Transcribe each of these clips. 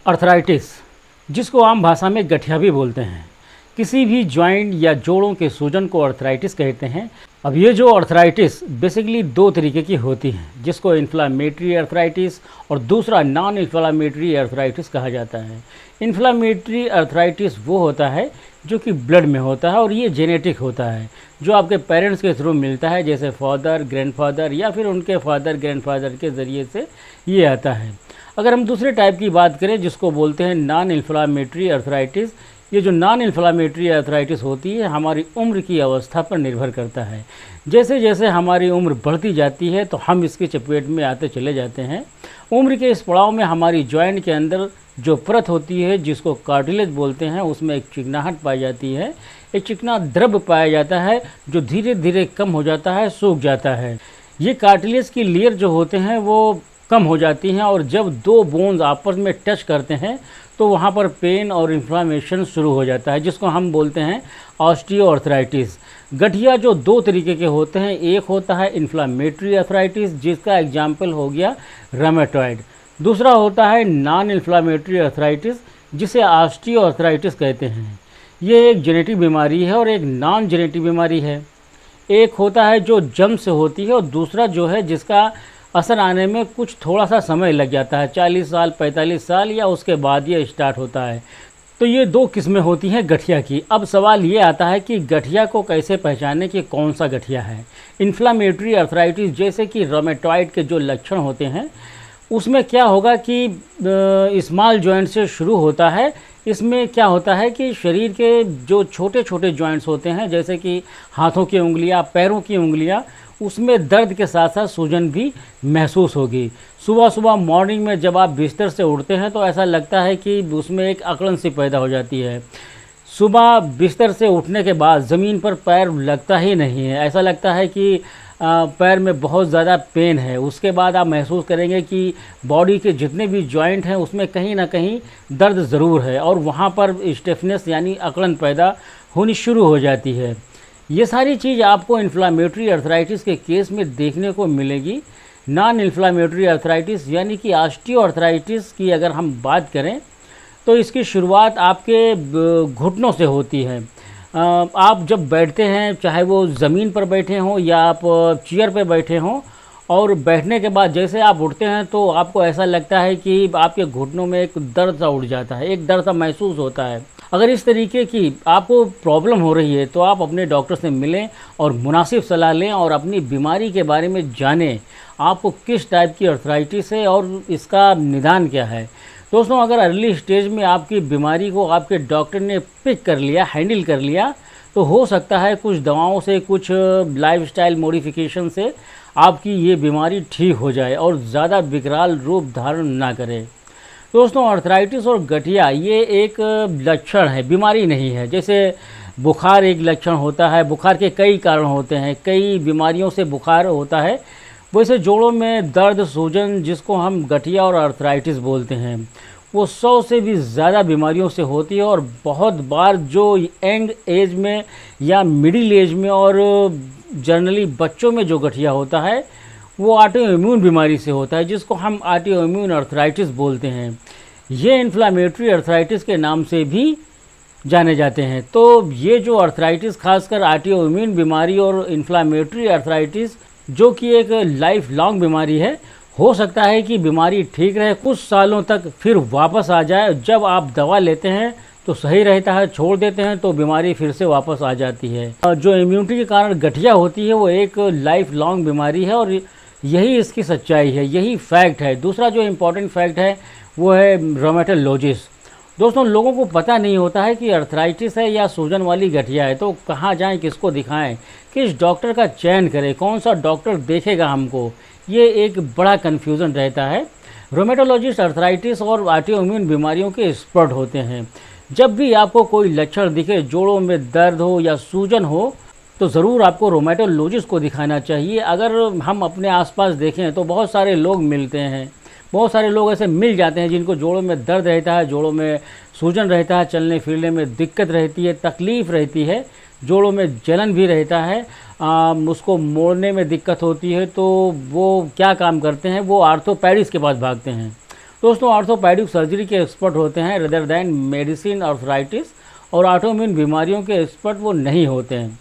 Arthritis, जिसको आम भाषा में गठिया भी बोलते हैं, किसी भी जॉइंट या जोड़ों के सूजन को अर्थराइटिस कहते हैं। अब ये जो अर्थराइटिस बेसिकली दो तरीके की होती हैं, जिसको इन्फ्लामेटरी अर्थराइटिस और दूसरा नॉन इन्फ्लामेटरी अर्थराइटिस कहा जाता है। इन्फ्लामेटरी अर्थराइटिस वो होता है जो कि ब्लड में होता है और ये जेनेटिक होता है, जो आपके पेरेंट्स के थ्रू मिलता है, जैसे फादर, ग्रैंडफादर या फिर उनके फादर, ग्रैंडफादर के ज़रिए से ये आता है। अगर हम दूसरे टाइप की बात करें, जिसको बोलते हैं नॉन इन्फ्लामेटरी अर्थराइटिस, ये जो नॉन इन्फ्लामेटरी अर्थराइटिस होती है हमारी उम्र की अवस्था पर निर्भर करता है। जैसे जैसे हमारी उम्र बढ़ती जाती है तो हम इसकी चपेट में आते चले जाते हैं। उम्र के इस पड़ाव में हमारी जॉइंट के अंदर जो परत होती है, जिसको कार्टिलेज बोलते हैं, उसमें एक चिकनाहट पाई जाती है, एक चिकना द्रव पाया जाता है जो धीरे धीरे कम हो जाता है, सूख जाता है। ये कार्टिलेज की लेयर जो होते हैं वो कम हो जाती हैं और जब दो बोन्स आपस में टच करते हैं तो वहाँ पर पेन और इन्फ्लामेशन शुरू हो जाता है, जिसको हम बोलते हैं ऑस्टियोआर्थराइटिस। गठिया जो दो तरीके के होते हैं, एक होता है इन्फ्लामेटरी अर्थराइटिस, जिसका एग्जाम्पल हो गया रूमेटॉइड। दूसरा होता है नॉन इन्फ्लामेटरी अर्थराइटिस, जिसे ऑस्टियोआर्थराइटिस कहते हैं। ये एक जेनेटिक बीमारी है और एक नॉन जेनेटिक बीमारी है। एक होता है जो जन्म से होती है और दूसरा जो है जिसका असर आने में कुछ थोड़ा सा समय लग जाता है, 40 साल, 45 साल या उसके बाद ये स्टार्ट होता है। तो ये दो किस्में होती हैं गठिया की। अब सवाल ये आता है कि गठिया को कैसे पहचानें कि कौन सा गठिया है। इन्फ्लामेटरी अर्थराइटिस जैसे कि रोमेटॉइड के जो लक्षण होते हैं, उसमें क्या होगा कि स्मॉल जॉइंट से शुरू होता है। इसमें क्या होता है कि शरीर के जो छोटे छोटे जॉइंट्स होते हैं, जैसे कि हाथों की उंगलियां, पैरों की उंगलियां, उसमें दर्द के साथ साथ सूजन भी महसूस होगी। सुबह सुबह मॉर्निंग में जब आप बिस्तर से उठते हैं तो ऐसा लगता है कि उसमें एक अकड़न सी पैदा हो जाती है। सुबह बिस्तर से उठने के बाद ज़मीन पर पैर लगता ही नहीं है, ऐसा लगता है कि पैर में बहुत ज़्यादा पेन है। उसके बाद आप महसूस करेंगे कि बॉडी के जितने भी जॉइंट हैं उसमें कहीं ना कहीं दर्द ज़रूर है और वहाँ पर स्टिफनेस यानी अकड़न पैदा होनी शुरू हो जाती है। ये सारी चीज़ आपको इन्फ्लामेटरी अर्थराइटिस के केस में देखने को मिलेगी। नॉन इन्फ्लामेटरी अर्थराइटिस यानी कि ऑस्टियोआर्थराइटिस की अगर हम बात करें तो इसकी शुरुआत आपके घुटनों से होती है। आप जब बैठते हैं, चाहे वो ज़मीन पर बैठे हों या आप चेयर पर बैठे हों, और बैठने के बाद जैसे आप उठते हैं तो आपको ऐसा लगता है कि आपके घुटनों में एक दर्द सा उठ जाता है, एक दर्द सा महसूस होता है। अगर इस तरीके की आपको प्रॉब्लम हो रही है तो आप अपने डॉक्टर से मिलें और मुनासिब सलाह लें और अपनी बीमारी के बारे में जानें, आपको किस टाइप की अर्थराइटिस है और इसका निदान क्या है। दोस्तों, अगर अर्ली स्टेज में आपकी बीमारी को आपके डॉक्टर ने पिक कर लिया, हैंडल कर लिया, तो हो सकता है कुछ दवाओं से, कुछ लाइफस्टाइल मॉडिफिकेशन से आपकी ये बीमारी ठीक हो जाए और ज़्यादा विकराल रूप धारण ना करे। दोस्तों, अर्थराइटिस और गठिया ये एक लक्षण है, बीमारी नहीं है। जैसे बुखार एक लक्षण होता है, बुखार के कई कारण होते हैं, कई बीमारियों से बुखार होता है, वैसे जोड़ों में दर्द, सूजन, जिसको हम गठिया और अर्थराइटिस बोलते हैं, वो 100 से भी ज़्यादा बीमारियों से होती है। और बहुत बार जो यंग एज में या मिडिल एज में और जनरली बच्चों में जो गठिया होता है वो ऑटो इम्यून बीमारी से होता है, जिसको हम ऑटो इम्यून अर्थराइटिस बोलते हैं। ये इन्फ्लामेटरी अर्थराइटिस के नाम से भी जाने जाते हैं। तो ये जो अर्थराइटिस, खासकर ऑटो इम्यून बीमारी और इन्फ्लामेटरी अर्थराइटिस, जो कि एक लाइफ लॉन्ग बीमारी है, हो सकता है कि बीमारी ठीक रहे कुछ सालों तक, फिर वापस आ जाए। जब आप दवा लेते हैं तो सही रहता है, छोड़ देते हैं तो बीमारी फिर से वापस आ जाती है। जो इम्यूनिटी के कारण गठिया होती है वो एक लाइफ लॉन्ग बीमारी है और यही इसकी सच्चाई है, यही फैक्ट है। दूसरा जो इम्पॉर्टेंट फैक्ट है वो है रोमेटोलॉजिस। दोस्तों, लोगों को पता नहीं होता है कि अर्थराइटिस है या सूजन वाली गठिया है, तो कहाँ जाएं, किसको दिखाएं, किस डॉक्टर का चयन करें, कौन सा डॉक्टर देखेगा हमको, ये एक बड़ा कन्फ्यूज़न रहता है। रोमेटोलॉजिस्ट अर्थराइटिस और ऑटो इम्यून बीमारियों के एक्सपर्ट होते हैं। जब भी आपको कोई लक्षण दिखे, जोड़ों में दर्द हो या सूजन हो, तो ज़रूर आपको रोमेटोलॉजिस्ट को दिखाना चाहिए। अगर हम अपने आसपास देखें तो बहुत सारे लोग मिलते हैं, बहुत सारे लोग ऐसे मिल जाते हैं जिनको जोड़ों में दर्द रहता है, जोड़ों में सूजन रहता है, चलने फिरने में दिक्कत रहती है, तकलीफ़ रहती है, जोड़ों में जलन भी रहता है, उसको मोड़ने में दिक्कत होती है। तो वो क्या काम करते हैं, वो आर्थोपेडिस्ट के पास भागते हैं। दोस्तों ऑर्थोपेडिक सर्जरी के एक्सपर्ट होते हैं रेदर दैन मेडिसिन आर्थराइटिस, और ऑटोइम्यून बीमारियों के एक्सपर्ट वो नहीं होते हैं।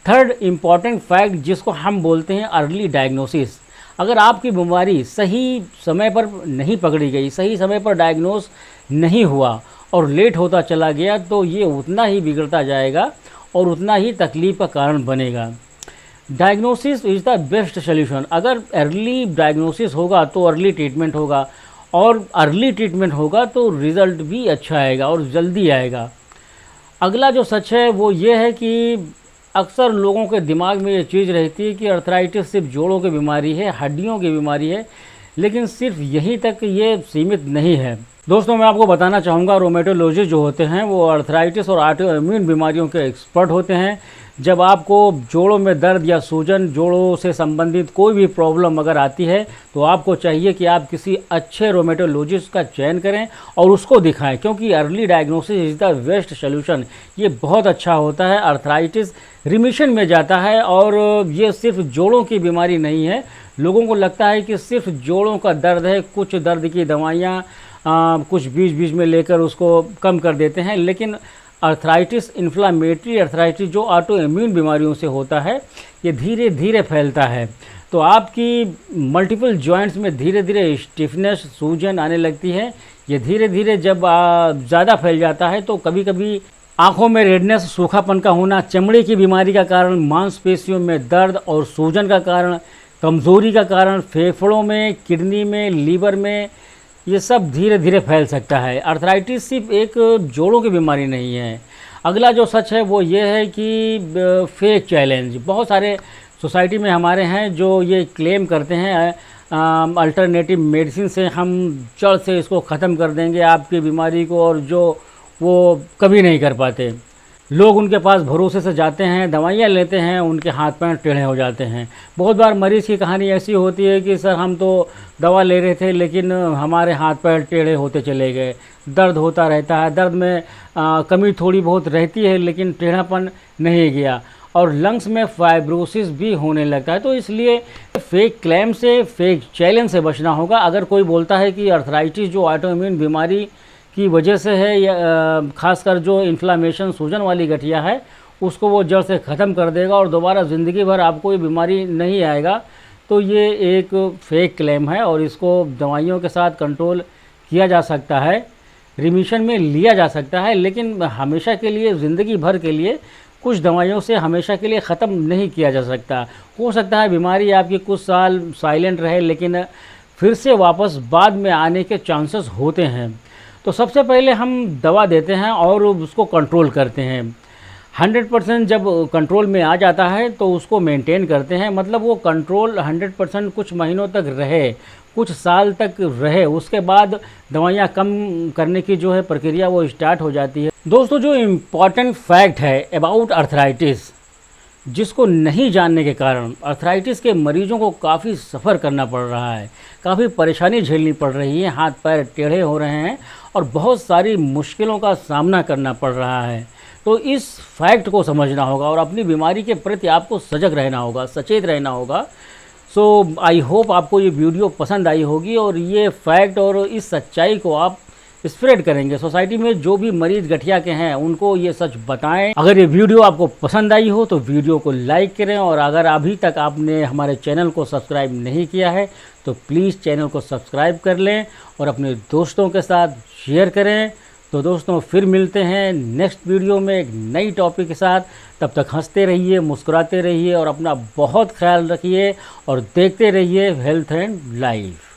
थर्ड इम्पॉर्टेंट फैक्ट जिसको हम बोलते हैं अर्ली डायग्नोसिस। अगर आपकी बीमारी सही समय पर नहीं पकड़ी गई, सही समय पर डायग्नोस नहीं हुआ और लेट होता चला गया, तो ये उतना ही बिगड़ता जाएगा और उतना ही तकलीफ का कारण बनेगा। Diagnosis is the best solution. अगर अर्ली डायग्नोसिस होगा तो अर्ली ट्रीटमेंट होगा, और अर्ली ट्रीटमेंट होगा तो रिज़ल्ट भी अच्छा आएगा और जल्दी आएगा। अगला जो सच है वो ये है कि अक्सर लोगों के दिमाग में ये चीज़ रहती है कि अर्थराइटिस सिर्फ जोड़ों की बीमारी है, हड्डियों की बीमारी है, लेकिन सिर्फ यहीं तक ये सीमित नहीं है। दोस्तों मैं आपको बताना चाहूँगा, रोमेटोलॉजिस्ट जो होते हैं वो अर्थराइटिस और ऑटो इम्यून बीमारियों के एक्सपर्ट होते हैं। जब आपको जोड़ों में दर्द या सूजन, जोड़ों से संबंधित कोई भी प्रॉब्लम अगर आती है, तो आपको चाहिए कि आप किसी अच्छे रोमेटोलॉजिस्ट का चयन करें और उसको दिखाएं, क्योंकि early diagnosis is the best solution. ये बहुत अच्छा होता है, अर्थराइटिस रिमिशन में जाता है। और ये सिर्फ जोड़ों की बीमारी नहीं है। लोगों को लगता है कि सिर्फ जोड़ों का दर्द है, कुछ दर्द की दवाइयाँ कुछ बीच बीच में लेकर उसको कम कर देते हैं, लेकिन अर्थराइटिस, इन्फ्लामेटरी अर्थराइटिस जो ऑटो इम्यून बीमारियों से होता है, ये धीरे धीरे फैलता है। तो आपकी मल्टीपल जॉइंट्स में धीरे धीरे स्टिफनेस, सूजन आने लगती है। ये धीरे धीरे जब ज़्यादा फैल जाता है तो कभी कभी आँखों में रेडनेस, सूखापन का होना, चमड़े की बीमारी का कारण, मांसपेशियों में दर्द और सूजन का कारण, कमज़ोरी का कारण, फेफड़ों में, किडनी में, लीवर में, ये सब धीरे धीरे फैल सकता है। अर्थराइटिस सिर्फ एक जोड़ों की बीमारी नहीं है। अगला जो सच है वो ये है कि फेक चैलेंज बहुत सारे सोसाइटी में हमारे हैं जो ये क्लेम करते हैं अल्टरनेटिव मेडिसिन से हम जड़ से इसको ख़त्म कर देंगे आपकी बीमारी को, और जो वो कभी नहीं कर पाते। लोग उनके पास भरोसे से जाते हैं, दवाइयाँ लेते हैं, उनके हाथ पैर टेढ़े हो जाते हैं। बहुत बार मरीज़ की कहानी ऐसी होती है कि सर हम तो दवा ले रहे थे लेकिन हमारे हाथ पैर टेढ़े होते चले गए, दर्द होता रहता है, दर्द में कमी थोड़ी बहुत रहती है लेकिन टेढ़ापन नहीं गया, और लंग्स में फाइब्रोसिस भी होने लगता है। तो इसलिए फेक क्लेम से, फेक चैलेंज से बचना होगा। अगर कोई बोलता है कि अर्थराइटिस जो ऑटो इम्यून बीमारी की वजह से है, या खासकर जो इन्फ्लामेशन, सूजन वाली गठिया है, उसको वो जड़ से ख़त्म कर देगा और दोबारा ज़िंदगी भर आपको ये बीमारी नहीं आएगा, तो ये एक फेक क्लेम है और इसको दवाइयों के साथ कंट्रोल किया जा सकता है, रिमिशन में लिया जा सकता है, लेकिन हमेशा के लिए, ज़िंदगी भर के लिए कुछ दवाइयों से हमेशा के लिए ख़त्म नहीं किया जा सकता। हो सकता है बीमारी आपकी कुछ साल साइलेंट रहे, लेकिन फिर से वापस बाद में आने के चांसेस होते हैं। तो सबसे पहले हम दवा देते हैं और उसको कंट्रोल करते हैं। 100% जब कंट्रोल में आ जाता है तो उसको मेंटेन करते हैं, मतलब वो कंट्रोल 100% कुछ महीनों तक रहे, कुछ साल तक रहे, उसके बाद दवाइयाँ कम करने की जो है प्रक्रिया वो स्टार्ट हो जाती है। दोस्तों जो इम्पॉर्टेंट फैक्ट है अबाउट अर्थराइटिस, जिसको नहीं जानने के कारण अर्थराइटिस के मरीजों को काफ़ी सफ़र करना पड़ रहा है, काफ़ी परेशानी झेलनी पड़ रही है, हाथ पैर टेढ़े हो रहे हैं और बहुत सारी मुश्किलों का सामना करना पड़ रहा है। तो इस फैक्ट को समझना होगा और अपनी बीमारी के प्रति आपको सजग रहना होगा, सचेत रहना होगा। सो आई होप आपको ये वीडियो पसंद आई होगी और ये फैक्ट और इस सच्चाई को आप स्प्रेड करेंगे। सोसाइटी में जो भी मरीज गठिया के हैं उनको ये सच बताएं। अगर ये वीडियो आपको पसंद आई हो तो वीडियो को लाइक करें, और अगर अभी तक आपने हमारे चैनल को सब्सक्राइब नहीं किया है तो प्लीज़ चैनल को सब्सक्राइब कर लें और अपने दोस्तों के साथ शेयर करें। तो दोस्तों फिर मिलते हैं नेक्स्ट वीडियो में एक नई टॉपिक के साथ। तब तक हंसते रहिए, मुस्कुराते रहिए और अपना बहुत ख्याल रखिए और देखते रहिए हेल्थ एंड लाइफ।